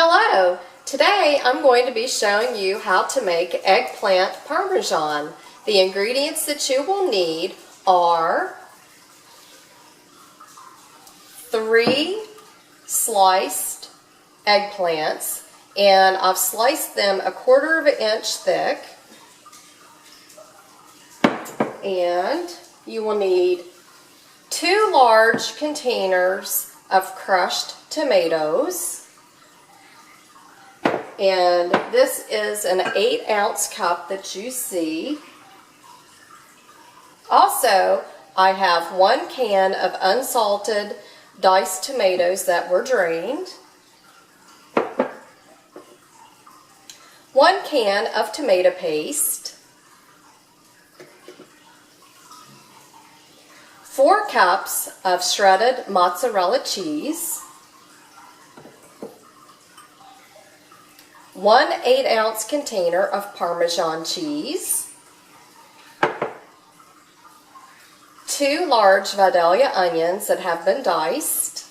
Hello! Today I'm going to be showing you how to make eggplant parmesan. The ingredients that you will need are 3 sliced eggplants, and I've sliced them 1/4 of an inch thick. And you will need 2 large containers of crushed tomatoes. And this is an 8-ounce cup that you see. Also, I have 1 can of unsalted diced tomatoes that were drained, 1 can of tomato paste, 4 cups of shredded mozzarella cheese, 1 8-ounce container of Parmesan cheese, 2 large Vidalia onions that have been diced,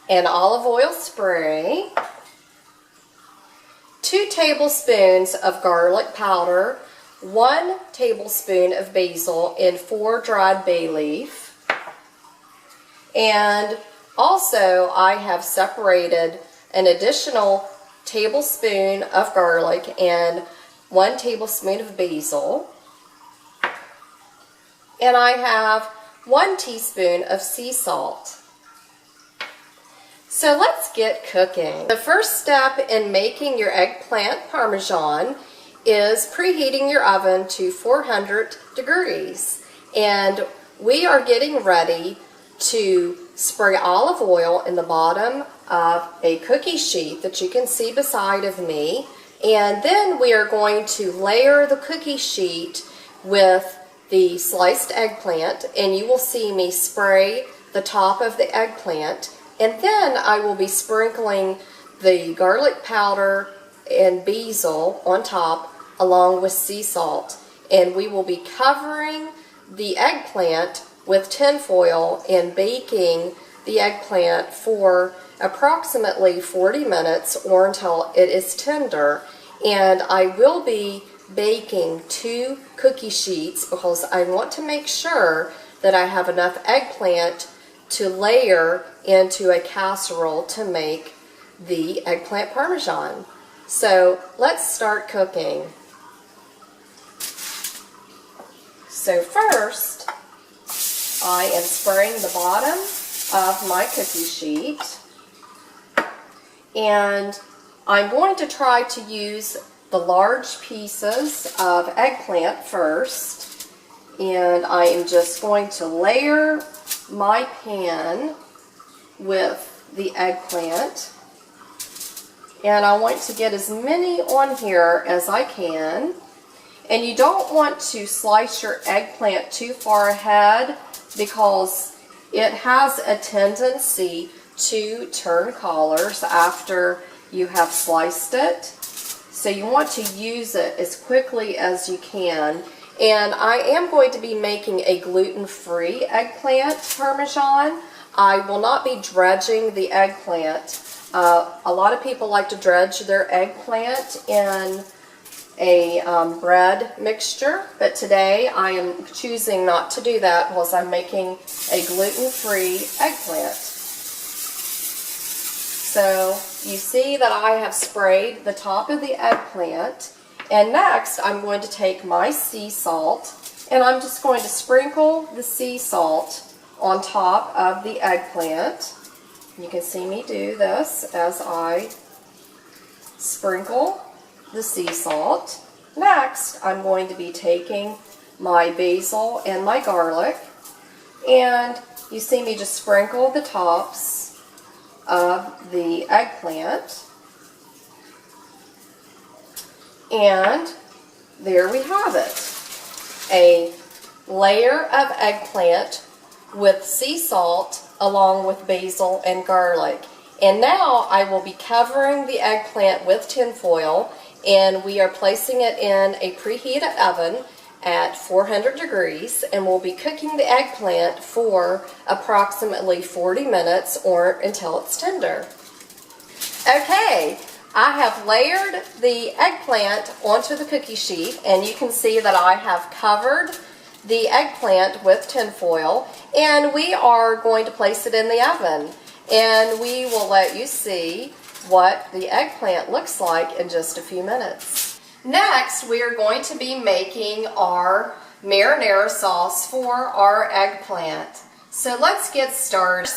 an olive oil spray, 2 tablespoons of garlic powder, 1 tablespoon of basil, and 4 dried bay leaf. And also I have separated an additional tablespoon of garlic and 1 tablespoon of basil. And I have 1 teaspoon of sea salt. So let's get cooking. The first step in making your eggplant parmesan is preheating your oven to 400 degrees. And we are getting ready to spray olive oil in the bottom of a cookie sheet that you can see beside of me, and then we are going to layer the cookie sheet with the sliced eggplant, and you will see me spray the top of the eggplant, and then I will be sprinkling the garlic powder and basil on top along with sea salt, and we will be covering the eggplant with tin foil and baking the eggplant for approximately 40 minutes or until it is tender. And I will be baking 2 cookie sheets because I want to make sure that I have enough eggplant to layer into a casserole to make the eggplant parmesan. So let's start cooking. So first, I am spraying the bottom of my cookie sheet, and I'm going to try to use the large pieces of eggplant first, and I am just going to layer my pan with the eggplant, and I want to get as many on here as I can. And you don't want to slice your eggplant too far ahead because it has a tendency to turn colors after you have sliced it. So you want to use it as quickly as you can. And I am going to be making a gluten-free eggplant parmesan. I will not be dredging the eggplant. A lot of people like to dredge their eggplant in a bread mixture, but today I am choosing not to do that because I'm making a gluten-free eggplant. So you see that I have sprayed the top of the eggplant, and next I'm going to take my sea salt and I'm just going to sprinkle the sea salt on top of the eggplant. You can see me do this as I sprinkle the sea salt. Next, I'm going to be taking my basil and my garlic, and you see me just sprinkle the tops of the eggplant, and there we have it, a layer of eggplant with sea salt along with basil and garlic. And now I will be covering the eggplant with tin foil, and we are placing it in a preheated oven at 400 degrees, and we'll be cooking the eggplant for approximately 40 minutes or until it's tender. Okay, I have layered the eggplant onto the cookie sheet, and you can see that I have covered the eggplant with tinfoil, and we are going to place it in the oven, and we will let you see what the eggplant looks like in just a few minutes. Next, we are going to be making our marinara sauce for our eggplant. So let's get started.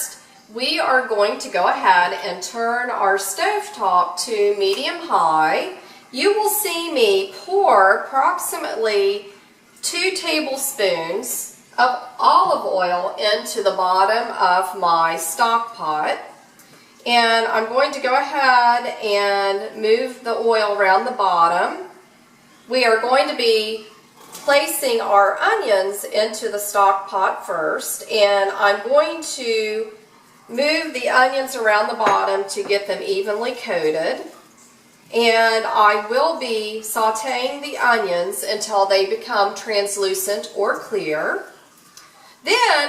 We are going to go ahead and turn our stovetop to medium-high. You will see me pour approximately 2 tablespoons of olive oil into the bottom of my stock pot. And I'm going to go ahead and move the oil around the bottom. We are going to be placing our onions into the stock pot first, and I'm going to move the onions around the bottom to get them evenly coated. And I will be sauteing the onions until they become translucent or clear. Then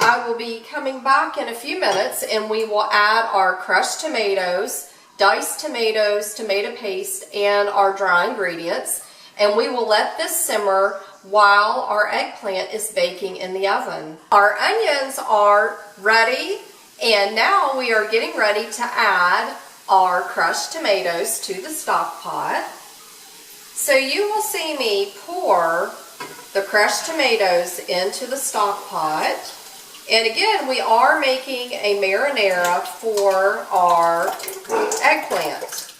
I will be coming back in a few minutes, and we will add our crushed tomatoes, diced tomatoes, tomato paste, and our dry ingredients. And we will let this simmer while our eggplant is baking in the oven. Our onions are ready, and now we are getting ready to add our crushed tomatoes to the stock pot. So you will see me pour the crushed tomatoes into the stock pot. And again, we are making a marinara for our eggplant.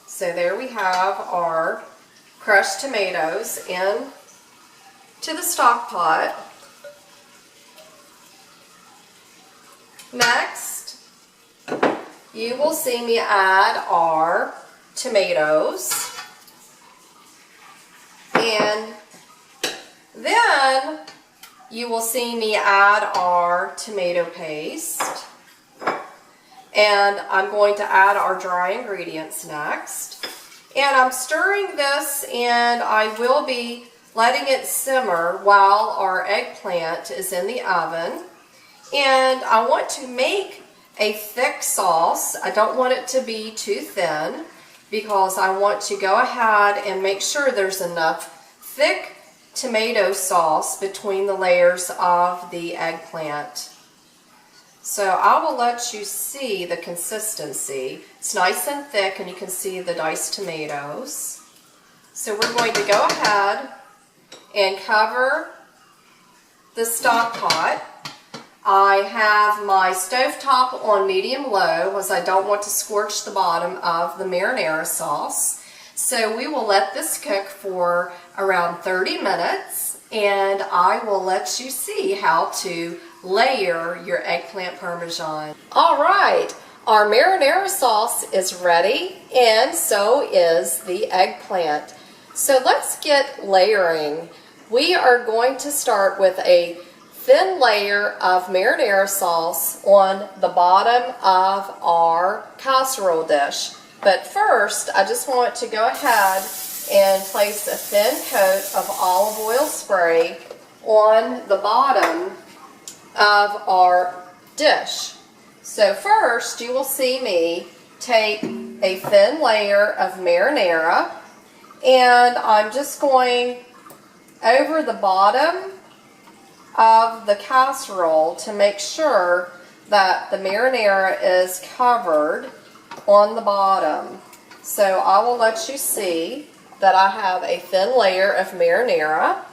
So there we have our crushed tomatoes in to the stock pot. Next, you will see me add our tomatoes, and then you will see me add our tomato paste, and I'm going to add our dry ingredients next. And I'm stirring this, and I will be letting it simmer while our eggplant is in the oven. And I want to make a thick sauce. I don't want it to be too thin because I want to go ahead and make sure there's enough thick tomato sauce between the layers of the eggplant. So I will let you see the consistency. It's nice and thick, and you can see the diced tomatoes. So we're going to go ahead and cover the stock pot. I have my stovetop on medium-low as I don't want to scorch the bottom of the marinara sauce. So we will let this cook for around 30 minutes, and I will let you see how to layer your eggplant parmesan. Alright, our marinara sauce is ready, and so is the eggplant. So let's get layering. We are going to start with a thin layer of marinara sauce on the bottom of our casserole dish. But first, I just want to go ahead and place a thin coat of olive oil spray on the bottom of our dish. So first, you will see me take a thin layer of marinara, and I'm just going over the bottom of the casserole to make sure that the marinara is covered on the bottom. So I will let you see that I have a thin layer of marinara.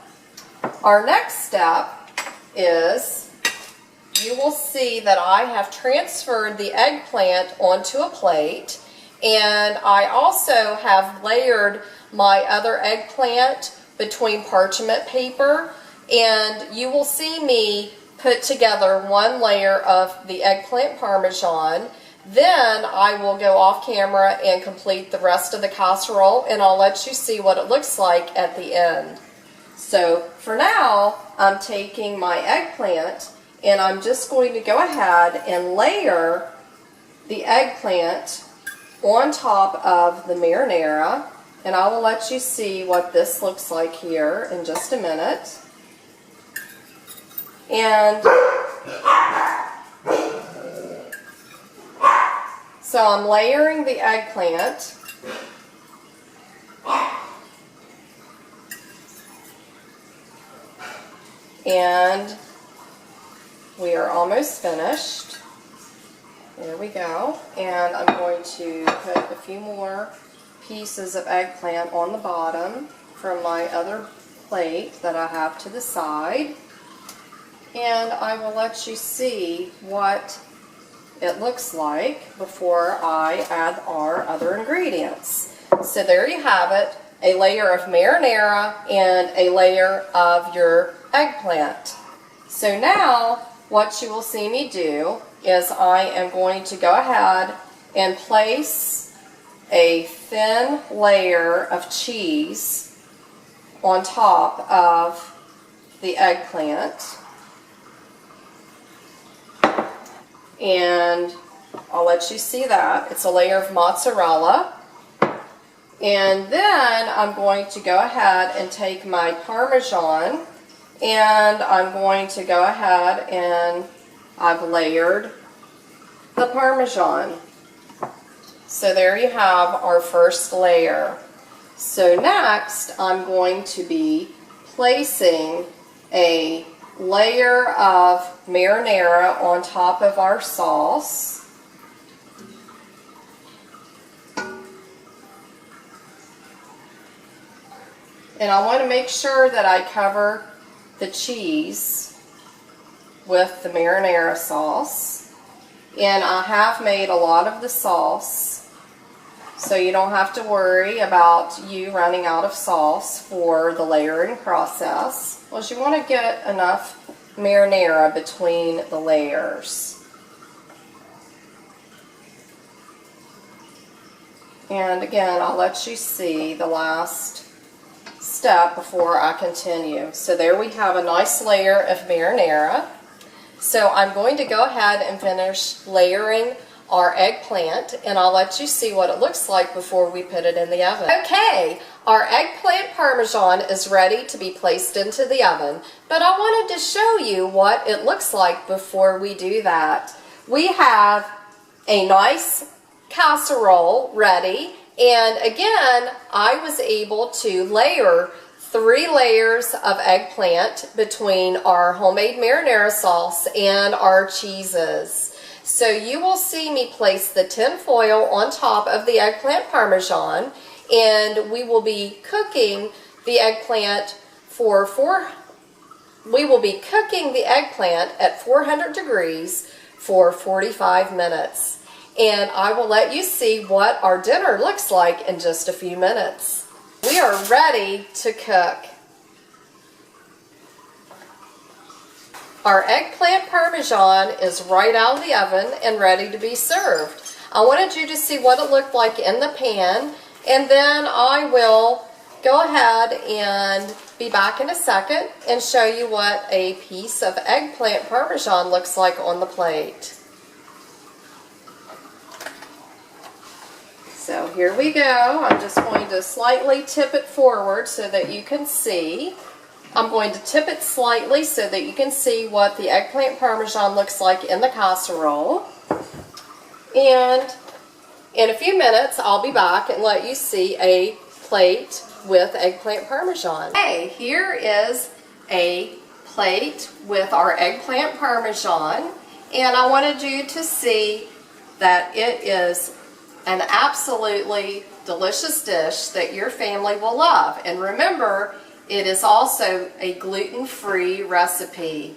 Our next step is you will see that I have transferred the eggplant onto a plate, and I also have layered my other eggplant between parchment paper, and you will see me put together one layer of the eggplant parmesan. Then I will go off camera and complete the rest of the casserole, and I'll let you see what it looks like at the end. So for now, I'm taking my eggplant, and I'm just going to go ahead and layer the eggplant on top of the marinara. And I will let you see what this looks like here in just a minute. And so I'm layering the eggplant. And we are almost finished. There we go. And I'm going to put a few more pieces of eggplant on the bottom from my other plate that I have to the side. And I will let you see what it looks like before I add our other ingredients. So there you have it, a layer of marinara and a layer of your eggplant. So now what you will see me do is I am going to go ahead and place a thin layer of cheese on top of the eggplant. And I'll let you see that. It's a layer of mozzarella. And then I'm going to go ahead and take my Parmesan, and I'm going to go ahead and I've layered the Parmesan. So there you have our first layer. So next I'm going to be placing a layer of marinara on top of our sauce. And I want to make sure that I cover the cheese with the marinara sauce. And I have made a lot of the sauce, so you don't have to worry about you running out of sauce for the layering process, because you want to get enough marinara between the layers. And again, I'll let you see the last step before I continue. So there we have a nice layer of marinara. So I'm going to go ahead and finish layering our eggplant, and I'll let you see what it looks like before we put it in the oven. Okay, our eggplant parmesan is ready to be placed into the oven, but I wanted to show you what it looks like before we do that. We have a nice casserole ready, and again, I was able to layer 3 layers of eggplant between our homemade marinara sauce and our cheeses. So you will see me place the tin foil on top of the eggplant parmesan, and we will be cooking the eggplant at 400 degrees for 45 minutes. And I will let you see what our dinner looks like in just a few minutes. We are ready to cook. Our eggplant parmesan is right out of the oven and ready to be served. I wanted you to see what it looked like in the pan, and then I will go ahead and be back in a second and show you what a piece of eggplant parmesan looks like on the plate. So here we go. I'm just going to slightly tip it forward so that you can see. I'm going to tip it slightly so that you can see what the eggplant parmesan looks like in the casserole. And in a few minutes, I'll be back and let you see a plate with eggplant parmesan. Okay, here is a plate with our eggplant parmesan, and I wanted you to see that it is an absolutely delicious dish that your family will love. And remember, it is also a gluten-free recipe.